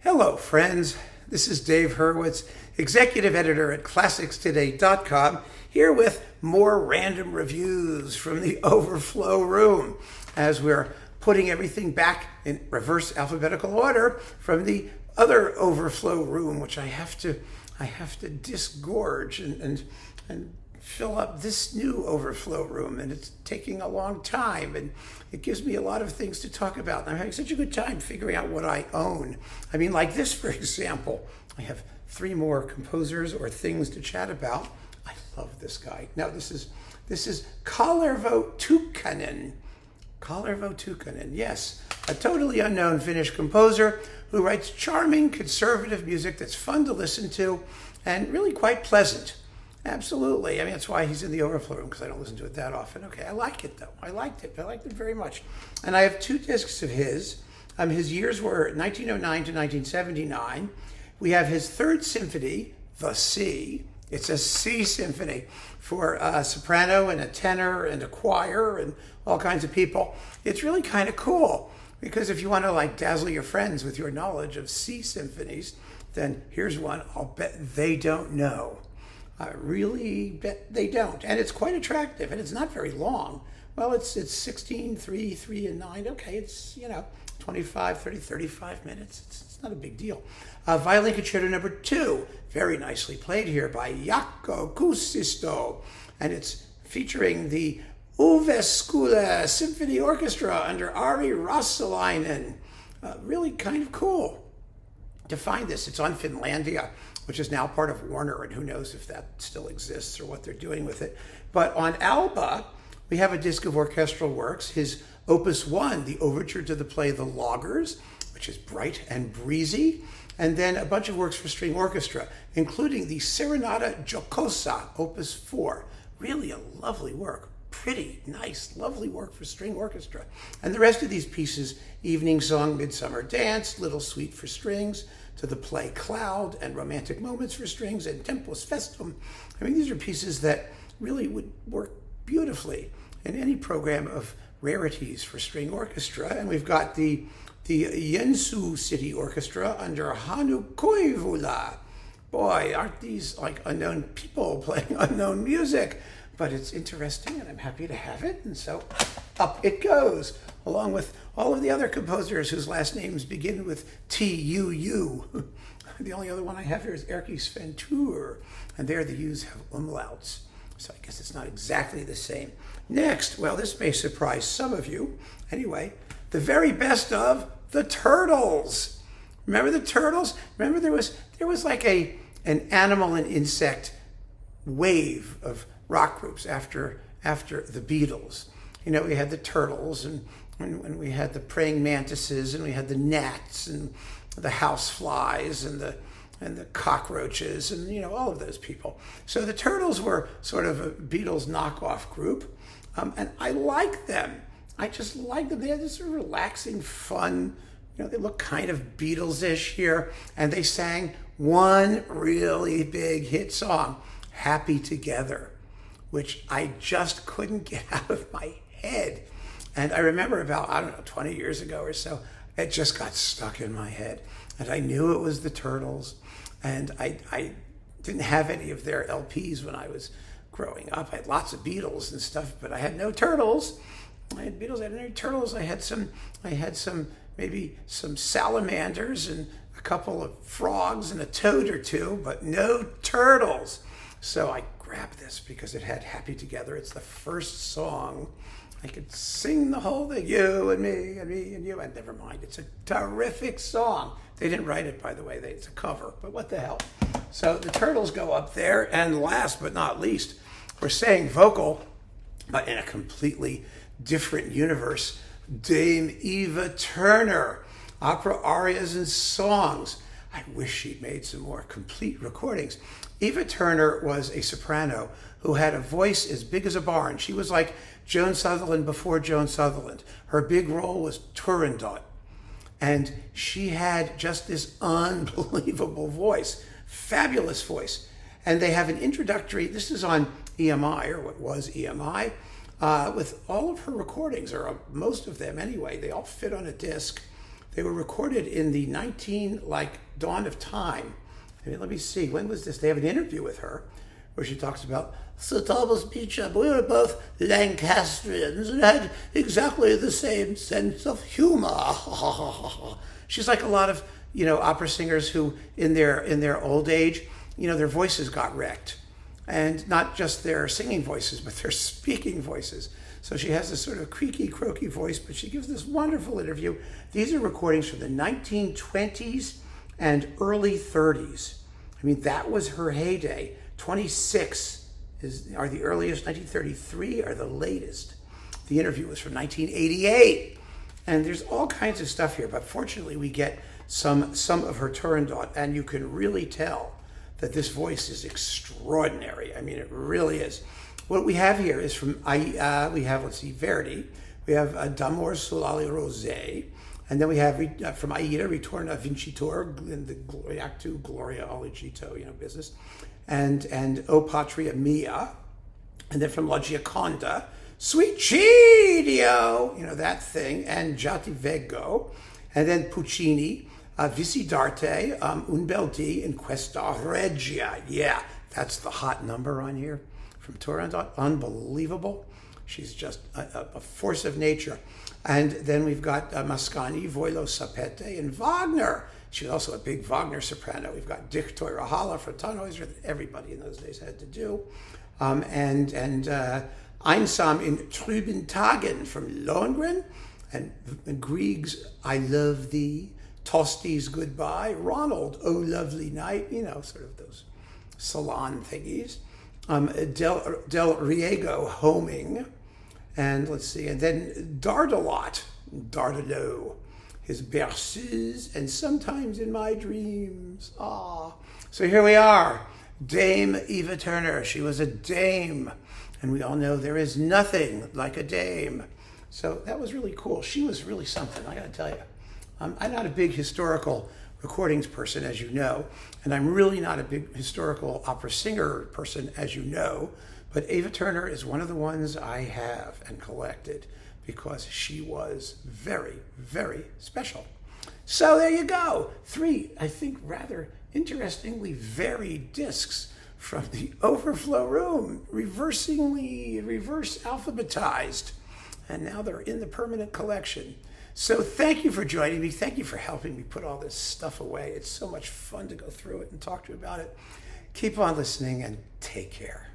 Hello, friends. This is Dave Hurwitz, executive editor at ClassicsToday.com, here with more random reviews from the Overflow Room, as we're putting everything back in reverse alphabetical order from the other Overflow Room, which I have to disgorge and fill up this new Overflow Room, and it's taking a long time, and it gives me a lot of things to talk about. And I'm having such a good time figuring out what I own. I mean, like this, for example. I have 3 more composers or things to chat about. I love this guy. Now, this is Tuukkanen. Tuukkanen, yes. A totally unknown Finnish composer who writes charming, conservative music that's fun to listen to and really quite pleasant. Absolutely. I mean, that's why he's in the Overflow Room, because I don't listen to it that often. Okay, I like it, though. I liked it very much. And I have 2 discs of his. His years were 1909 to 1979. We have his 3rd symphony, the C. It's a C symphony for a soprano and a tenor and a choir and all kinds of people. It's really kind of cool, because if you want to dazzle your friends with your knowledge of C symphonies, then here's one I'll bet they don't know. I really bet they don't. And it's quite attractive, and it's not very long. Well, it's 16, 3, 3, and 9. Okay, it's, 25, 30, 35 minutes. It's not a big deal. Violin Concerto number 2, very nicely played here by Jaakko Kuusisto. And it's featuring the Overflow Symphony Orchestra under Ari Rossalainen. Really kind of cool to find this. It's on Finlandia, which is now part of Warner, and who knows if that still exists or what they're doing with it. But on Alba, we have a disc of orchestral works. His Opus 1, the overture to the play The Loggers, which is bright and breezy, and then a bunch of works for string orchestra, including the Serenata Giocosa, Opus 4. Really a lovely work. Pretty, nice, lovely work for string orchestra. And the rest of these pieces, Evening Song, Midsummer Dance, Little Suite for strings, to the play Cloud, and Romantic Moments for strings, and Tempus Festum. I mean, these are pieces that really would work beautifully in any program of rarities for string orchestra. And we've got the Joensuu City Orchestra under Hannu Koivula. Boy, aren't these unknown people playing unknown music? But it's interesting, and I'm happy to have it. And so up it goes, along with all of the other composers whose last names begin with T-U-U. The only other one I have here is Erkki Sventur, and there the U's have umlauts. So I guess it's not exactly the same. Next, well, this may surprise some of you. Anyway, the very best of the Turtles. Remember the Turtles? Remember there was an animal and insect wave of rock groups after the Beatles. We had the Turtles, and we had the praying mantises, and we had the gnats, and the houseflies, and the cockroaches, and all of those people. So the Turtles were sort of a Beatles knockoff group, and I like them. I just like them. They had this relaxing, fun. They look kind of Beatles-ish here, and they sang one really big hit song, "Happy Together," which I just couldn't get out of my head. And I remember about, 20 years ago or so, it just got stuck in my head. And I knew it was the Turtles. And I didn't have any of their LPs when I was growing up. I had lots of Beatles and stuff, but I had no Turtles. I had Beatles, I had no Turtles. I had maybe some salamanders and a couple of frogs and a toad or 2, but no Turtles. So I grabbed this because it had Happy Together. It's the first song. I could sing the whole thing, you and me and me and you, and never mind. It's a terrific song. They didn't write it, by the way. It's a cover, but what the hell. So the Turtles go up there, and last but not least, we're saying vocal, but in a completely different universe, Dame Eva Turner, opera arias and songs. I wish she'd made some more complete recordings. Eva Turner was a soprano who had a voice as big as a barn. She was like Joan Sutherland before Joan Sutherland. Her big role was Turandot. And she had just this unbelievable voice, fabulous voice. And they have an introductory, this is on EMI, or what was EMI, with all of her recordings, or most of them anyway. They all fit on a disc. They were recorded in the dawn of time. I mean, let me see, when was this? They have an interview with her where she talks about Sir Thomas Beecham. We were both Lancastrians and had exactly the same sense of humor. She's like a lot of, opera singers who in their old age, their voices got wrecked. And not just their singing voices, but their speaking voices. So she has this sort of creaky, croaky voice, but she gives this wonderful interview. These are recordings from the 1920s and early 30s. I mean, that was her heyday. 26 are the earliest, 1933 are the latest. The interview was from 1988. And there's all kinds of stuff here, but fortunately we get some of her Turandot, and you can really tell that this voice is extraordinary. I mean, it really is. What we have here is from, we have, let's see, Verdi. We have D'Amor sull'ali rosé. And then we have from Aida, Ritorno Vincitor, in the Act 2, Gloria Oligito, business. And O Patria Mia. And then from La Gioconda, Sweet Cidio, that thing. And Giatti Vego. And then Puccini, Visidarte, Un bel dì in questa regia. Yeah, that's the hot number on here from Turandot. Unbelievable. She's just a force of nature. And then we've got Mascagni, Voi lo sapete, and Wagner. She was also a big Wagner soprano. We've got Dick Teurer-Haller for Tannhäuser that everybody in those days had to do. And Einsam in Trüben Tagen from Lohengrin. And Grieg's I Love Thee. Tosti's Goodbye, Ronald, Oh Lovely Night, sort of those salon thingies. Del Riego, Homing, and let's see, and then Dardalot, his Berceuse, and Sometimes in My Dreams. So here we are, Dame Eva Turner. She was a dame, and we all know there is nothing like a dame. So that was really cool. She was really something, I gotta tell you. I'm not a big historical recordings person, as you know, and I'm really not a big historical opera singer person, as you know, but Ava Turner is one of the ones I have and collected because she was very, very special. So there you go. 3, I think, rather interestingly varied discs from the Overflow Room, reverse alphabetized, and now they're in the permanent collection. So thank you for joining me. Thank you for helping me put all this stuff away. It's so much fun to go through it and talk to you about it. Keep on listening and take care.